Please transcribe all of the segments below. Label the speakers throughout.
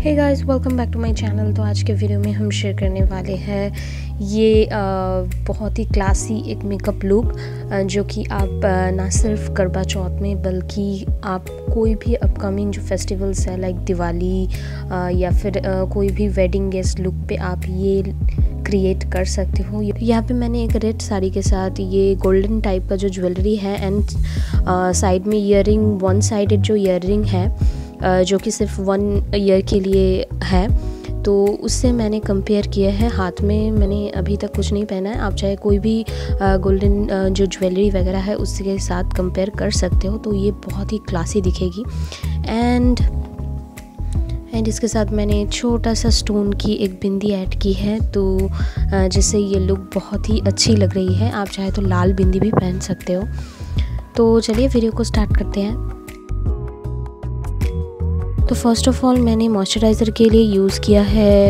Speaker 1: Hey guys, welcome back to my channel. तो आज के वीडियो में हम शेयर करने वाले हैं ये बहुत ही क्लासी एक मेकअप लुक जो कि आप ना सिर्फ करवा चौथ में बल्कि आप कोई भी अपकमिंग जो फेस्टिवल्स है लाइक दिवाली या फिर कोई भी वेडिंग गेस्ट लुक पे आप ये क्रिएट कर सकते हो। यहाँ पे मैंने एक रेड साड़ी के साथ ये गोल्डन टाइप का जो ज्वेलरी है एंड साइड में ईयरिंग, वन साइडेड जो ईयरिंग है जो कि सिर्फ 1 ईयर के लिए है, तो उससे मैंने कंपेयर किया है। हाथ में मैंने अभी तक कुछ नहीं पहना है, आप चाहे कोई भी गोल्डन जो ज्वेलरी वगैरह है उसके साथ कंपेयर कर सकते हो, तो ये बहुत ही क्लासी दिखेगी। एंड इसके साथ मैंने छोटा सा स्टोन की एक बिंदी ऐड की है, तो जिससे ये लुक बहुत ही अच्छी लग रही है। आप चाहे तो लाल बिंदी भी पहन सकते हो। तो चलिए वीडियो को स्टार्ट करते हैं। तो फर्स्ट ऑफ ऑल मैंने मॉइस्चराइज़र के लिए यूज़ किया है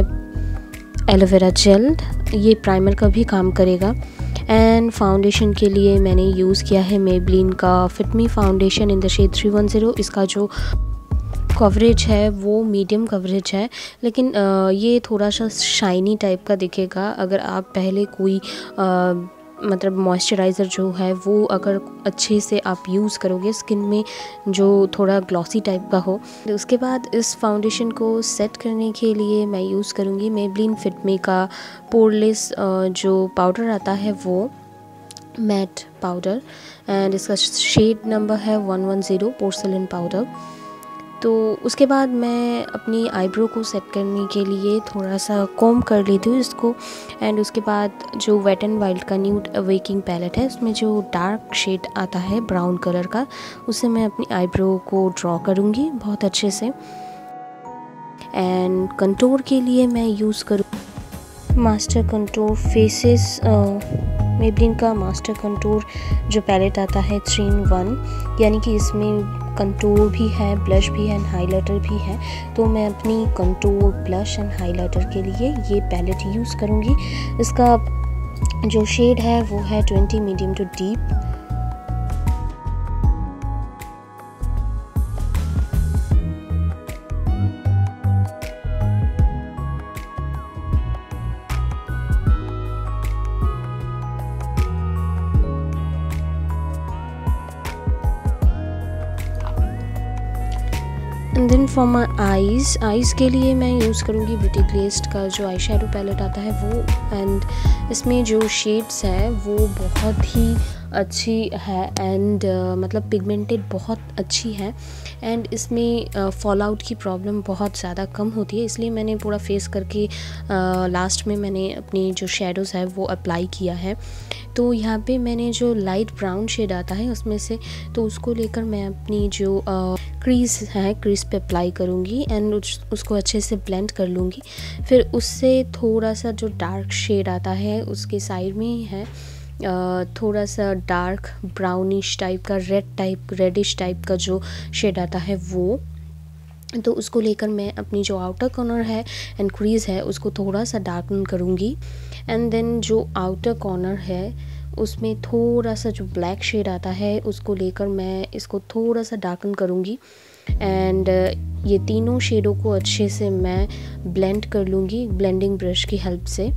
Speaker 1: एलोवेरा जेल, ये प्राइमर का भी काम करेगा। एंड फाउंडेशन के लिए मैंने यूज़ किया है मेबलिन का fit me foundation in the shade 310। इसका जो कवरेज है वो मीडियम कवरेज है, लेकिन ये थोड़ा सा शाइनी टाइप का दिखेगा अगर आप पहले कोई मतलब मॉइस्चराइज़र जो है वो अगर अच्छे से आप यूज़ करोगे स्किन में जो थोड़ा ग्लॉसी टाइप का हो। उसके बाद इस फाउंडेशन को सेट करने के लिए मैं यूज़ करूँगी मेबलिन फिट मी का पोरलेस जो पाउडर आता है वो मैट पाउडर, एंड इसका शेड नंबर है 110 पोर्सलिन पाउडर। तो उसके बाद मैं अपनी आईब्रो को सेट करने के लिए थोड़ा सा कॉम्ब कर लेती हूँ इसको। एंड उसके बाद जो वेट एंड वाइल्ड का न्यूड अवेकिंग पैलेट है उसमें जो डार्क शेड आता है ब्राउन कलर का, उससे मैं अपनी आईब्रो को ड्रॉ करूँगी बहुत अच्छे से। एंड कंटूर के लिए मैं यूज़ करूँ मास्टर कंटूर फेसेस, मेबलिन का मास्टर कंटूर जो पैलेट आता है 3-in-1, यानी कि इसमें कंटूर भी है, ब्लश भी है एंड हाइलाइटर भी है। तो मैं अपनी कंटूर, ब्लश एंड हाइलाइटर के लिए ये पैलेट यूज़ करूँगी। इसका जो शेड है वो है 20 medium to deep. And then for my eyes के लिए मैं यूज़ करूँगी ब्यूटी ग्लेज्ड का जो आई शेडो पैलेट आता है वो। एंड इसमें जो शेड्स है वो बहुत ही अच्छी है एंड मतलब पिगमेंटेड बहुत अच्छी है। एंड इसमें फॉल आउट की प्रॉब्लम बहुत ज़्यादा कम होती है, इसलिए मैंने पूरा फेस करके लास्ट में मैंने अपनी जो शेडोज़ है वो अप्लाई किया है। तो यहाँ पे मैंने जो लाइट ब्राउन शेड आता है उसमें से, तो उसको लेकर मैं अपनी जो क्रीज है क्रीज पे अप्लाई करूँगी एंड उसको अच्छे से ब्लेंड कर लूँगी। फिर उससे थोड़ा सा जो डार्क शेड आता है उसके साइड में ही है थोड़ा सा डार्क ब्राउनिश टाइप का, रेडिश टाइप का जो शेड आता है वो, तो उसको लेकर मैं अपनी जो आउटर कॉर्नर है एंड क्रीज है उसको थोड़ा सा डार्कन करूँगी। एंड देन जो आउटर कॉर्नर है उसमें थोड़ा सा जो ब्लैक शेड आता है उसको लेकर मैं इसको थोड़ा सा डार्कन करूँगी। एंड ये तीनों शेडों को अच्छे से मैं ब्लेंड कर लूँगी ब्लेंडिंग ब्रश की हेल्प से।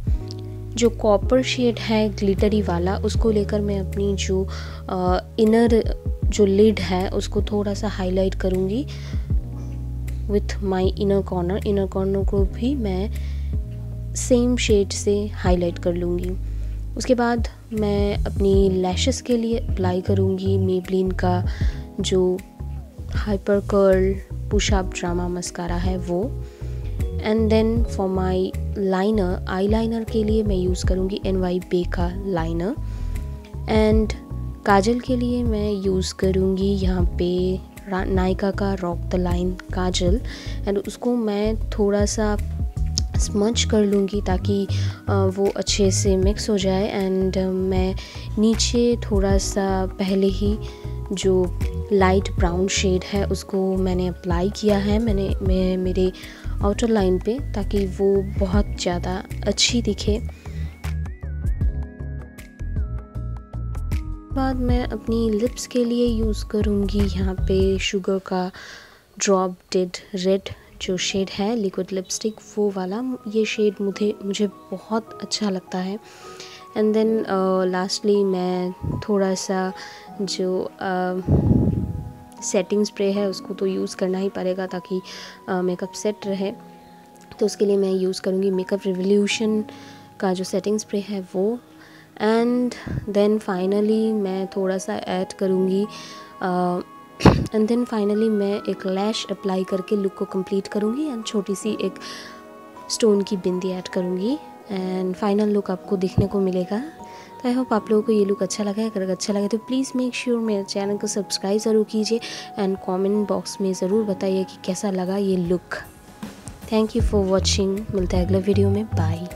Speaker 1: जो कॉपर शेड है ग्लिटरी वाला उसको लेकर मैं अपनी जो इनर जो लिड है उसको थोड़ा सा हाईलाइट करूँगी विथ माय इनर कॉर्नर को भी मैं सेम शेड से हाईलाइट कर लूँगी। उसके बाद मैं अपनी लैशेस के लिए अप्लाई करूँगी मेबलिन का जो hyper curl push up drama mascara है वो। And then for my liner, eyeliner के लिए मैं यूज़ करूँगी NYB का लाइनर। एंड काजल के लिए मैं यूज़ करूँगी यहाँ पे नायका का rock the line Kajal, and उसको मैं थोड़ा सा स्मच कर लूँगी ताकि वो अच्छे से मिक्स हो जाए। एंड मैं नीचे थोड़ा सा पहले ही जो लाइट ब्राउन शेड है उसको मैंने अप्लाई किया है मेरे आउटर लाइन पे, ताकि वो बहुत ज़्यादा अच्छी दिखे। बाद मैं अपनी लिप्स के लिए यूज़ करूँगी यहाँ पे शुगर का ड्रॉप डेड रेड जो शेड है लिक्विड लिपस्टिक वो वाला, ये शेड मुझे बहुत अच्छा लगता है। एंड देन लास्टली मैं थोड़ा सा जो सेटिंग स्प्रे है उसको तो यूज़ करना ही पड़ेगा ताकि मेकअप सेट रहे, तो उसके लिए मैं यूज़ करूँगी मेकअप रिवोल्यूशन का जो सेटिंग स्प्रे है वो। एंड देन फाइनली मैं थोड़ा सा ऐड करूँगी एंड देन फाइनली मैं एक लैश अप्लाई करके लुक को कंप्लीट करूँगी एंड छोटी सी एक स्टोन की बिंदी ऐड करूँगी एंड फाइनल लुक आपको देखने को मिलेगा। तो आई होप आप लोगों को ये लुक अच्छा लगा है। अगर अच्छा लगे तो प्लीज़ मेक श्योर मेरे चैनल को सब्सक्राइब ज़रूर कीजिए एंड कमेंट बॉक्स में ज़रूर बताइए कि कैसा लगा ये look. Thank you for watching. मिलता है अगले वीडियो में। बाय।